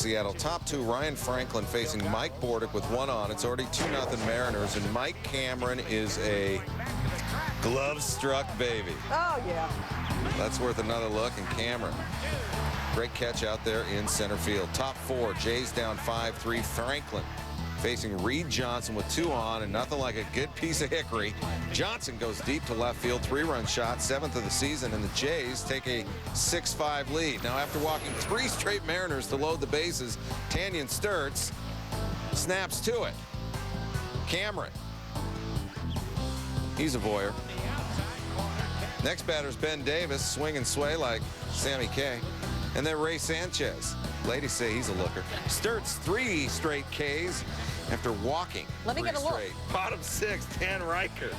Seattle. Top two, Ryan Franklin facing Mike Bordick with one on. It's already 2-0 Mariners, and Mike Cameron is a glove-struck baby. Oh, yeah. That's worth another look, and Cameron. Great catch out there in center field. Top four, Jays down 5-3. Franklin facing Reed Johnson with two on, and nothing like a good piece of hickory. Johnson goes deep to left field, three-run shot, 7th of the season, and the Jays take a 6-5 lead. Now, after walking 3 straight Mariners to load the bases, Tanyan Sturtz snaps to it. Cameron. He's a voyeur. Next batter's Ben Davis, swing and sway like Sammy Kay. And then Ray Sanchez. Ladies say he's a looker. Sturtz 3 straight Ks after walking. Let me get a look. Bottom 6, Dan Riker.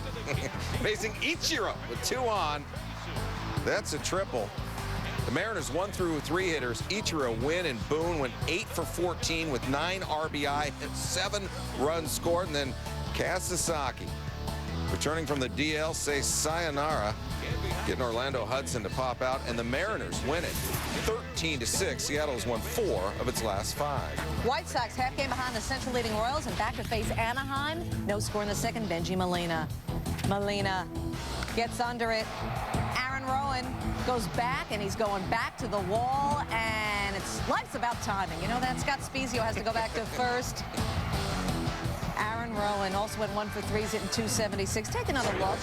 Facing Ichiro with 2 on. That's a triple. The Mariners 1 through 3 hitters. Ichiro, Wynn, and Boone went 8 for 14 with 9 RBI and 7 runs scored. And then Kasasaki, returning from the DL, say sayonara, getting Orlando Hudson to pop out, and the Mariners win it 13-6. Seattle has won 4 of its last 5. White Sox half game behind the Central leading Royals and back to face Anaheim. No score in the second. Benji Molina. Molina gets under it. Aaron Rowan goes back, and he's going back to the wall, and life's about timing. You know that? Scott Spezio has to go back to first. Aaron Rowan also went 1 for 3, hitting .276. Take another look.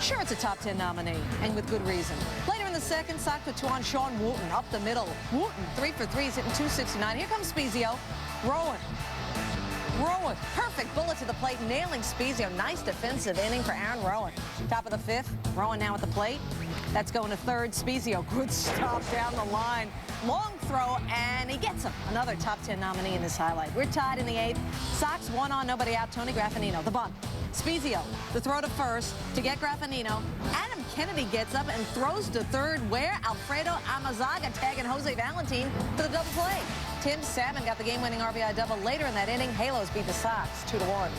Sure, it's a top 10 nominee, and with good reason. Later in the second, Sox with 2 on. Sean Wooten up the middle. Wooten 3 for 3, hitting .269. Here comes Spezio. Rowan. Perfect bullet to the plate, nailing Spezio. Nice defensive inning for Aaron Rowan. Top of the 5th. Rowan now at the plate. That's going to third. Spezio, good stop down the line. Long throw, and he gets him. Another top 10 nominee in this highlight. We're tied in the 8th. Sox 1 on, nobody out. Tony Graffinino, the bunt. Spezio, the throw to first to get Graffinino. Adam Kennedy gets up and throws to third, where Alfredo Amazaga tagging Jose Valentin for the double play. Tim Salmon got the game-winning RBI double later in that inning. Halos beat the Sox 2-1.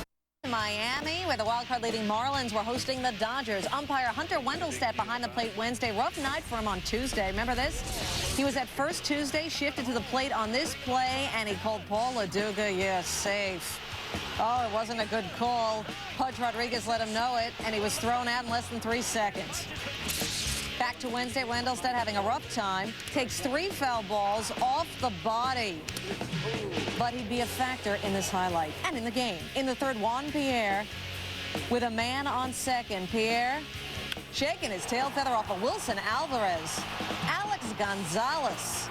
In Miami, where the wildcard leading Marlins were hosting the Dodgers. Umpire Hunter Wendelstedt behind the plate Wednesday. Rough night for him on Tuesday. Remember this? He was at first Tuesday, shifted to the plate on this play, and he called Paul Lo Duca, yeah, safe. Oh, it wasn't a good call. Pudge Rodriguez let him know it, and he was thrown out in less than 3 seconds. Back to Wednesday, Wendelstedt having a rough time. Takes 3 foul balls off the body. But he'd be a factor in this highlight and in the game. In the third, Juan Pierre with a man on second. Pierre shaking his tail feather off of Wilson Alvarez. Alex Gonzalez.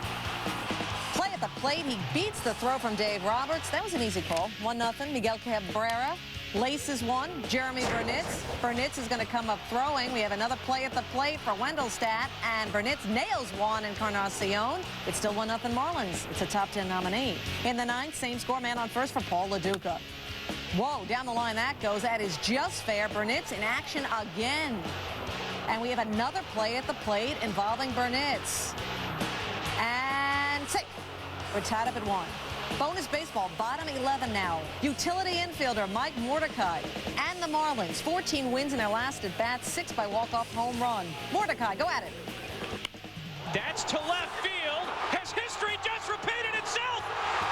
Play at the plate. He beats the throw from Dave Roberts. That was an easy call. 1-0. Miguel Cabrera laces one. Jeremy Burnitz. Burnitz is going to come up throwing. We have another play at the plate for Wendelstedt, and Burnitz nails Juan Encarnacion. It's still 1-0 Marlins. It's a top 10 nominee. In the 9th, same score, man on first for Paul Lo Duca. Whoa, down the line that goes. That is just fair. Burnitz in action again. And we have another play at the plate involving Burnitz. And safe. We're tied up at 1. Bonus baseball, bottom 11 now. Utility infielder Mike Mordecai and the Marlins. 14 wins in their last at bat, 6 by walk-off home run. Mordecai, go at it. That's to left field. Has history just repeated itself?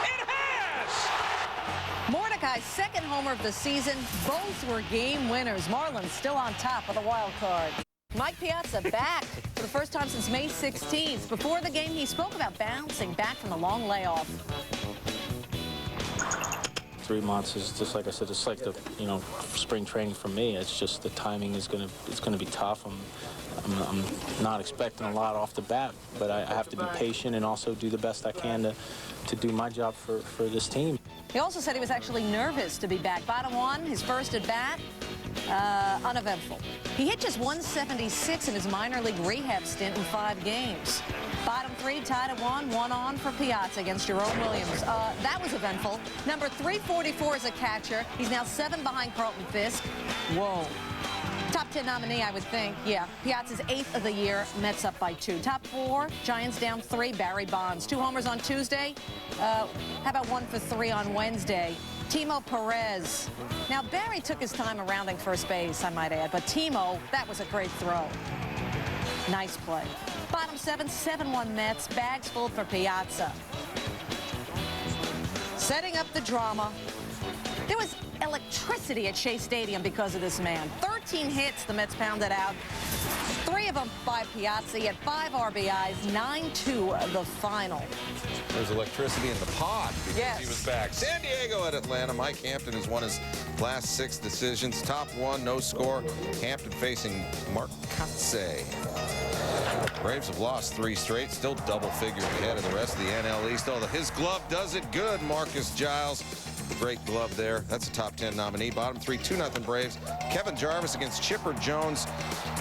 It has! Mordecai's second homer of the season. Both were game winners. Marlins still on top of the wild card. Mike Piazza back for the first time since May 16th. Before the game, he spoke about bouncing back from the long layoff. 3 months is just like I said. It's like the spring training for me. It's just the timing is gonna be tough. I'm not expecting a lot off the bat, but I have to be patient and also do the best I can to do my job for this team. He also said he was actually nervous to be back. Bottom 1, his first at bat. Uneventful. He hit just 176 in his minor league rehab stint in 5 games. Bottom 3 tied at 1 on for Piazza against Jerome Williams. That was eventful. Number 344 is a catcher. He's now 7 behind Carlton Fisk. Whoa. Top 10 nominee, I would think. Yeah, Piazza's 8th of the year. Mets up by 2. Top 4, Giants down 3. Barry Bonds. 2 homers on Tuesday. How about 1 for 3 on Wednesday? Timo Perez. Now, Barry took his time around first base, I might add, but Timo, that was a great throw. Nice play. Bottom 7, 7-1 Mets. Bags full for Piazza. setting up the drama. There was electricity at Shea Stadium because of this man. 13 hits the Mets pounded out. 3 of them by Piazza. He had 5 RBIs, 9-2 the final. There's electricity in the pod because he was back. San Diego at Atlanta. Mike Hampton has won his last 6 decisions. Top 1, no score. Hampton facing Mark Kotsay. Braves have lost 3 straight, still double figures ahead of the rest of the NL East. Although his glove does it good, Marcus Giles. The great glove there. That's a top 10 nominee. Bottom 3, 2-0 Braves. Kevin Jarvis against Chipper Jones.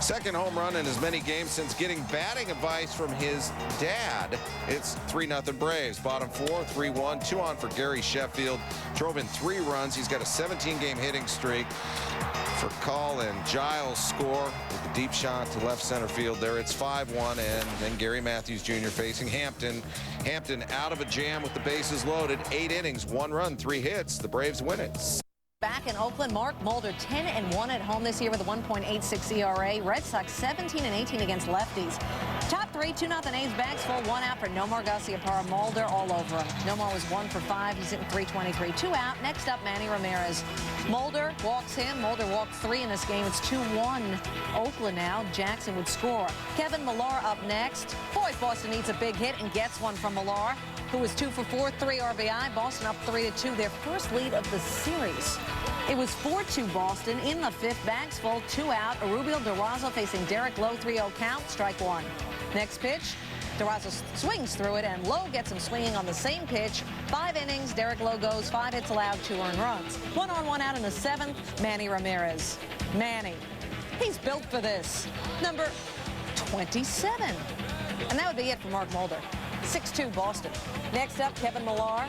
Second home run in as many games since getting batting advice from his dad. It's 3-0 Braves. Bottom 4, 3-1. 2 on for Gary Sheffield. Drove in 3 runs. He's got a 17-game hitting streak. For Call and Giles score with the deep shot to left center field there. It's 5-1, and then Gary Matthews Jr. facing Hampton. Hampton out of a jam with the bases loaded. 8 innings, 1 run, 3 hits. The Braves win it. Back in Oakland, Mark Mulder 10-1 at home this year with a 1.86 ERA. Red Sox 17-18 against lefties. Top 3, 2-0 A's, bags full, 1 out for Nomar Garciaparra. Mulder all over him. Nomar was 1 for 5. He's hitting .323. 2 out. Next up, Manny Ramirez. Mulder walks him. Mulder walked 3 in this game. It's 2-1 Oakland now. Jackson would score. Kevin Millar up next. Boy, Boston needs a big hit and gets one from Millar, who was 2 for 4, 3 RBI. Boston up 3-2, their first lead of the series. It was 4-2 Boston in the 5th. Bags full, 2 out. Arubio Durazo facing Derek Lowe, 3-0 count, strike 1. Next pitch, Durazo swings through it, and Lowe gets him swinging on the same pitch. 5 innings, Derek Lowe goes, 5 hits allowed, 2 earned runs. 1 on, 1 out in the 7th, Manny Ramirez. Manny, he's built for this. Number 27. And that would be it for Mark Mulder. 6-2 Boston. Next up, Kevin Millar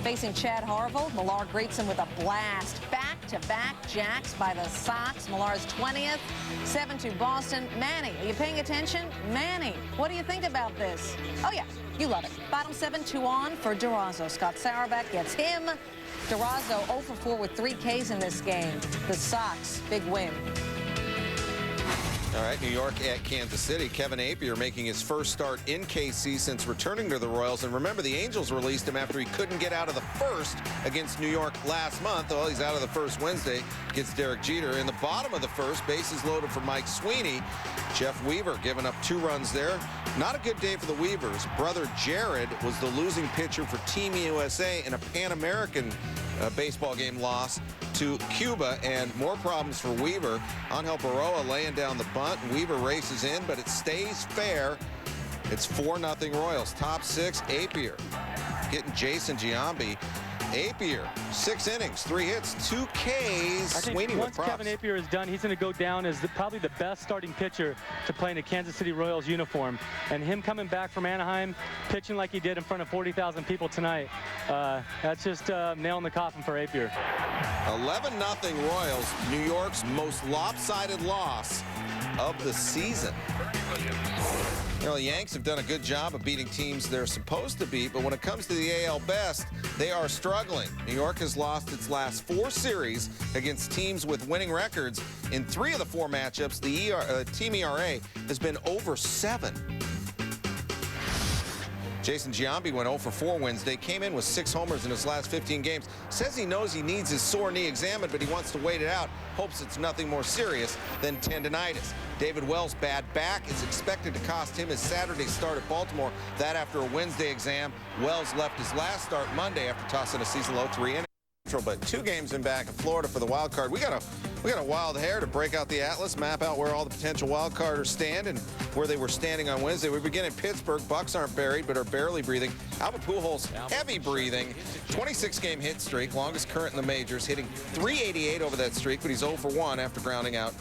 facing Chad Harville. Millar greets him with a blast. Back-to-back jacks by the Sox. Millar's 20th. 7-2 Boston. Manny, are you paying attention? Manny, what do you think about this? Oh, yeah, you love it. Bottom 7, 2 on for Durazo. Scott Sauerbeck gets him. Durazo 0 for 4 with 3 Ks in this game. The Sox, big win. All right, New York at Kansas City. Kevin Appier making his first start in KC since returning to the Royals. And remember, the Angels released him after he couldn't get out of the first against New York last month. Well, he's out of the first Wednesday against Derek Jeter. In the bottom of the first, bases loaded for Mike Sweeney. Jeff Weaver giving up 2 runs there. Not a good day for the Weavers. Brother Jared was the losing pitcher for Team USA in a Pan American baseball game loss to Cuba, and more problems for Weaver. Angel Baroa laying down the bunt. Weaver races in, but it stays fair. It's 4-0 Royals. Top 6, Appier getting Jason Giambi. Appier, 6 innings, 3 hits, 2 Ks. I think Sweeney once with props. Kevin Appier is done, he's going to go down as probably the best starting pitcher to play in a Kansas City Royals uniform. And him coming back from Anaheim, pitching like he did in front of 40,000 people tonight, that's just nail in the coffin for Appier. 11-0 Royals, New York's most lopsided loss of the season. You know, the Yanks have done a good job of beating teams they're supposed to beat, but when it comes to the AL Best, they are struggling. New York has lost its last 4 series against teams with winning records. In 3 of the 4 matchups, the team ERA has been over 7. Jason Giambi went 0 for 4 Wednesday, came in with 6 homers in his last 15 games. Says he knows he needs his sore knee examined, but he wants to wait it out. Hopes it's nothing more serious than tendinitis. David Wells' bad back is expected to cost him his Saturday start at Baltimore. That after a Wednesday exam. Wells left his last start Monday after tossing a season-low 3 innings. But 2 games in back in Florida for the wild card. We got a wild hair to break out the atlas, map out where all the potential wild carders stand and where they were standing on Wednesday. We begin in Pittsburgh. Bucks aren't buried, but are barely breathing. Albert Pujols, heavy breathing. 26-game hit streak, longest current in the majors, hitting .388 over that streak, but he's 0 for 1 after grounding out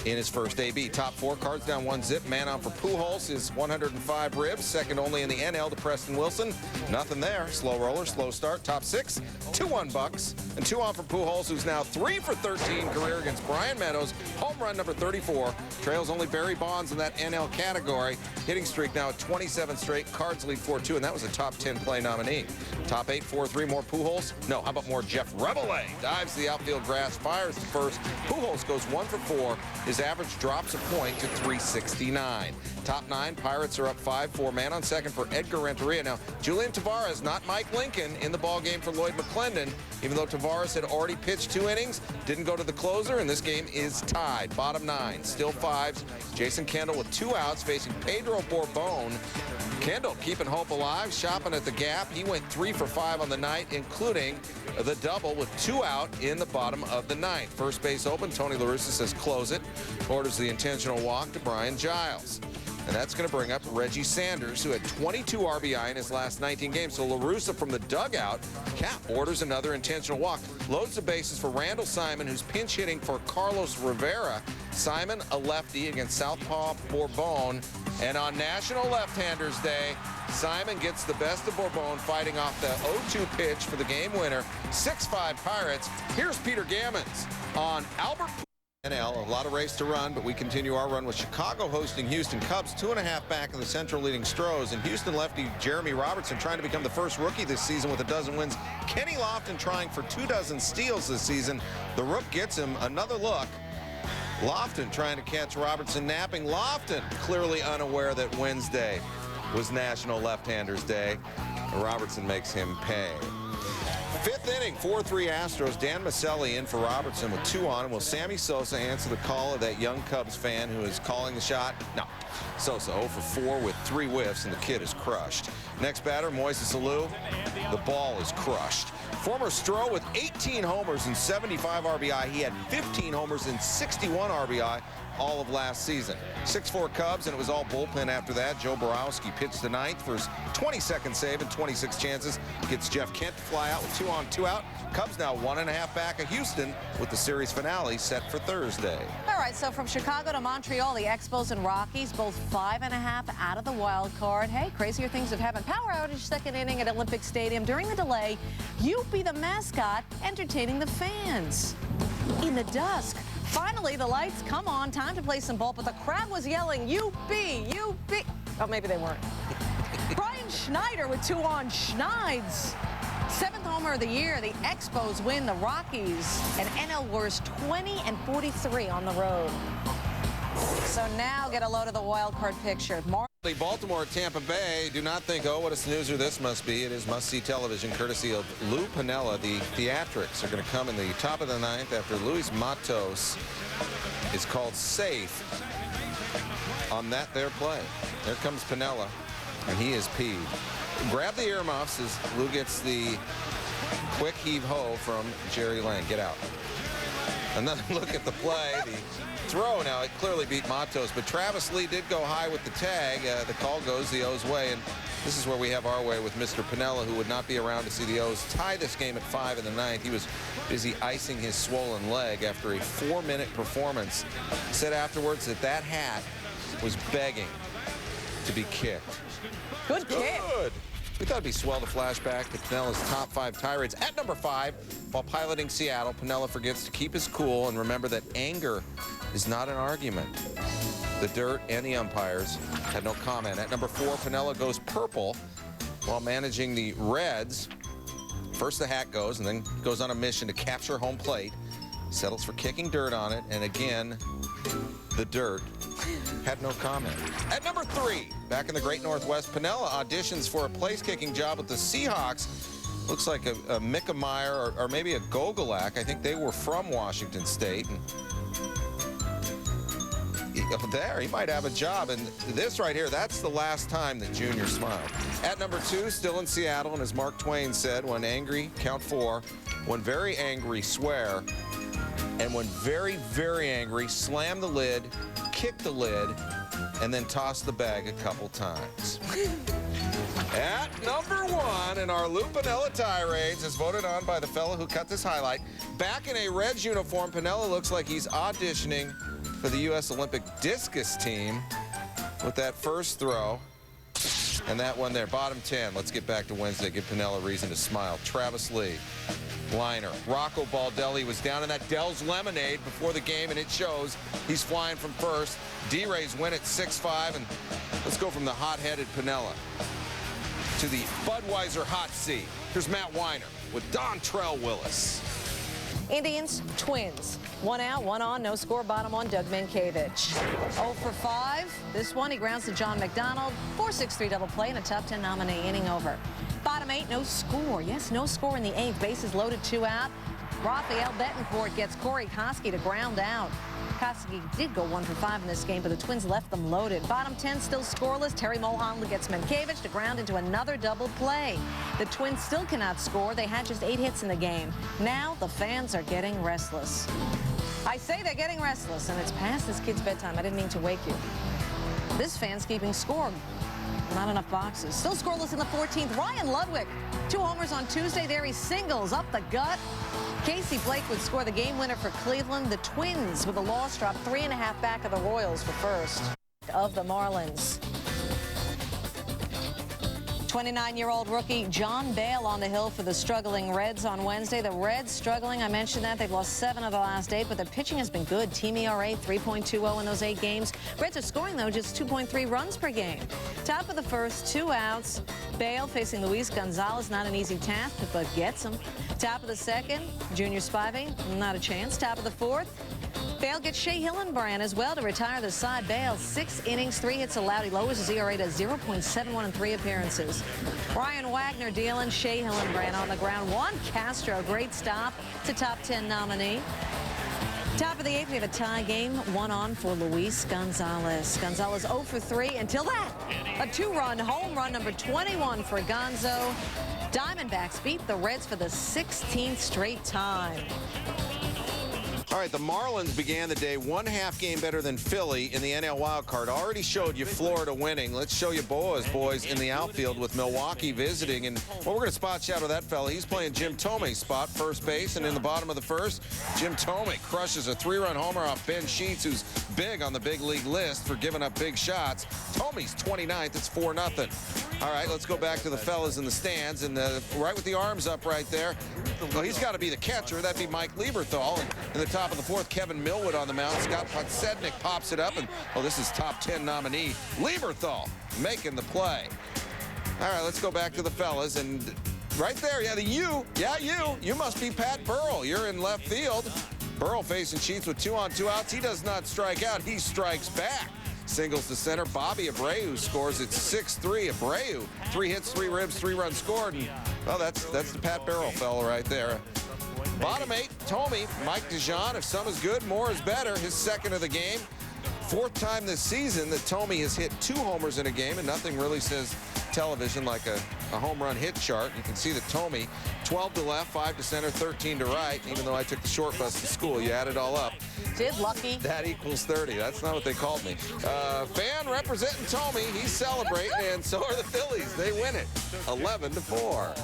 in his first AB. Top 4, Cards down 1 zip. Man on for Pujols is 105 ribs, second only in the NL to Preston Wilson. Nothing there. Slow roller, slow start. Top 6, 2-1 Bucks, and 2 on for Pujols, who's now 3 for 13 career against Brian Meadows. Home run number 34. Trails only Barry Bonds in that NL category. Hitting streak now at 27 straight. Cards lead 4-2, and that was a top 10 play nominee. Top 8, 4-3, more Pujols. No, how about more Jeff Rabelais? Dives the outfield grass, fires the first. Pujols goes 1 for 4. His average drops a point to 369. Top 9, Pirates are up 5-4. Man on second for Edgar Renteria. Now, Julian Tavares, not Mike Lincoln, in the ballgame for Lloyd McClendon, even though Tavares had already pitched 2 innings, didn't go to the closer, and this game is tied. Bottom 9, still 5s. Jason Kendall with 2 outs facing Pedro Borbon. Kendall keeping hope alive, shopping at the gap. He went 3 for 5 on the night, including the double with 2 out in the bottom of the 9th. First base open. Tony La Russa says close it. Orders the intentional walk to Brian Giles. And that's going to bring up Reggie Sanders, who had 22 RBI in his last 19 games. So La Russa from the dugout, orders another intentional walk. Loads the bases for Randall Simon, who's pinch hitting for Carlos Rivera. Simon, a lefty against Southpaw Bourbon. And on National Left-Handers Day, Simon gets the best of Bourbon, fighting off the 0-2 pitch for the game winner. 6-5 Pirates. Here's Peter Gammons on Albert. NL, a lot of race to run, but we continue our run with Chicago hosting Houston. Cubs 2.5 back in the Central leading Stros, and Houston lefty Jeremy Robertson trying to become the first rookie this season with 12 wins. Kenny Lofton trying for 24 steals this season. The Rook gets him another look. Lofton trying to catch Robertson napping. Lofton clearly unaware that Wednesday was National Left-Handers Day. Robertson makes him pay. 5th inning, 4-3 Astros. Dan Maselli in for Robertson with 2 on. And will Sammy Sosa answer the call of that young Cubs fan who is calling the shot? No. Sosa 0 for 4 with 3 whiffs, and the kid is crushed. Next batter, Moises Alou. The ball is crushed. Former Stro with 18 homers and 75 RBI. He had 15 homers and 61 RBI all of last season. 6-4 Cubs, and it was all bullpen after that. Joe Borowski pitched the 9th for his 22nd save and 26 chances. Gets Jeff Kent to fly out with 2 on, 2 out. Cubs now 1.5 back of Houston with the series finale set for Thursday. All right, so from Chicago to Montreal, the Expos and Rockies, both 5.5 out of the wild card. Hey, crazier things have happened. Power outage, 2nd inning at Olympic Stadium. During the delay, Youppi the mascot entertaining the fans. In the dusk, finally the lights come on. Time to play some ball, but the crowd was yelling, Youppi, Youppi. Oh, maybe they weren't. Brian Schneider with 2 on. Schneids. 7th homer of the year. The Expos win. The Rockies and NL worst 20-43 on the road. So now get a load of the wild card picture. Baltimore at Tampa Bay. Do not think, oh, what a snoozer this must be. It is must-see television courtesy of Lou Piniella. The theatrics are going to come in the top of the 9th after Luis Matos is called safe on that there play. There comes Piniella, and he is peed. Grab the earmuffs as Lou gets the quick heave-ho from Jerry Lane. Get out. Another look at the play. The throw, now it clearly beat Matos, but Travis Lee did go high with the tag. The call goes the O's way, and this is where we have our way with Mr. Piniella, who would not be around to see the O's tie this game at 5 in the 9th. He was busy icing his swollen leg after a 4-minute performance. He said afterwards that that hat was begging to be kicked. Good kick. Good. We thought it'd be swell to flash back to Pinella's top 5 tirades. At number 5, while piloting Seattle, Piniella forgets to keep his cool and remember that anger is not an argument. The dirt and the umpires had no comment. At number 4, Piniella goes purple while managing the Reds. First the hat goes, and then goes on a mission to capture home plate. Settles for kicking dirt on it, and again, the dirt had no comment. At number 3, back in the Great Northwest, Piniella auditions for a place-kicking job with the Seahawks. Looks like a Micah Meyer or maybe a Gogolak. I think they were from Washington State. And there, he might have a job. And this right here, that's the last time that Junior smiled. At number 2, still in Seattle, and as Mark Twain said, when angry, count 4. When very angry, swear. And when very, very angry, slam the lid, kick the lid, and then toss the bag a couple times. At number 1 in our Lou Piniella tirades, as voted on by the fellow who cut this highlight, back in a Reds uniform, Piniella looks like he's auditioning for the U.S. Olympic discus team with that first throw. And that one there, bottom 10. Let's get back to Wednesday. Give Piniella reason to smile. Travis Lee, liner. Rocco Baldelli was down in that Dell's Lemonade before the game, and it shows. He's flying from first. D-Rays win at 6-5, and let's go from the hot-headed Piniella to the Budweiser hot seat. Here's Matt Weiner with Dontrell Willis. Indians, Twins. 1 out, 1 on, no score, bottom on, Doug Minkiewicz. 0 for 5. This one, he grounds to John McDonald. 4-6-3 double play and a top 10 nominee, inning over. Bottom 8, no score. Yes, no score in the 8th. Bases loaded, 2 out. Rafael Betancourt gets Corey Koski to ground out. Koski did go 1 for 5 in this game, but the Twins left them loaded. Bottom 10 still scoreless. Terry Mulholland gets Minkiewicz to ground into another double play. The Twins still cannot score. They had just 8 hits in the game. Now the fans are getting restless. I say they're getting restless, and it's past this kid's bedtime. I didn't mean to wake you. This fan's keeping score. Not enough boxes. Still scoreless in the 14th. Ryan Ludwig, 2 homers on Tuesday. There he singles up the gut. Casey Blake would score the game winner for Cleveland. The Twins, with a loss, drop 3.5 back of the Royals for first of the Marlins. 29-year-old rookie John Bale on the hill for the struggling Reds on Wednesday. The Reds struggling. I mentioned that. They've lost 7 of the last 8, but their pitching has been good. Team ERA 3.20 in those 8 games. Reds are scoring, though, just 2.3 runs per game. Top of the first, 2 outs. Bale facing Luis Gonzalez. Not an easy task, but gets him. Top of the second, Junior Spivey. Not a chance. Top of the fourth, Bale gets Shea Hillenbrand as well to retire the side. Bale, 6 innings, 3 hits allowed. He lowers his ERA to 0.71 in 3 appearances. Ryan Wagner dealing. Shea Hillenbrand on the ground. Juan Castro, great stop. It's a top 10 nominee. Top of the 8th, we have a tie game. 1 on for Luis Gonzalez. Gonzalez 0 for 3 until that. A 2-run home run, number 21 for Gonzo. Diamondbacks beat the Reds for the 16th straight time. All right, the Marlins began the day 1/2 game better than Philly in the NL wildcard. Already showed you Florida winning. Let's show you Boa's boys in the outfield with Milwaukee visiting. And well, we're going to spot shadow that fella. He's playing Jim Thome's spot, first base. And in the bottom of the first, Jim Thome crushes a 3-run homer off Ben Sheets, who's big on the big league list for giving up big shots. Thome's 29th. It's 4-0. All right, let's go back to the fellas in the stands. And right with the arms up right there, well, he's got to be the catcher. That'd be Mike Lieberthal. And in the top of the 4th, Kevin Millwood on the mound. Scott Podsednik pops it up, and oh, this is top 10 nominee Lieberthal making the play. All right, let's go back to the fellas, and right there, yeah, you must be Pat Burrell. You're in left field. Burrell facing Sheets with 2 on 2 outs. He does not strike out. He strikes back. Singles to center. Bobby Abreu scores at 6-3. Abreu, 3 hits, 3 ribs, 3 runs scored. And, well, that's the Pat Burrell fella right there. Bottom 8, Thome, Mike DeJean. If some is good, more is better. His 2nd of the game. 4th time this season that Thome has hit 2 homers in a game, and nothing really says television like a home run hit chart. You can see that Thome, 12 to left, 5 to center, 13 to right. Even though I took the short bus to school, you add it all up. Did lucky. That equals 30. That's not what they called me. Fan representing Thome. He's celebrating, and so are the Phillies. They win it, 11-4.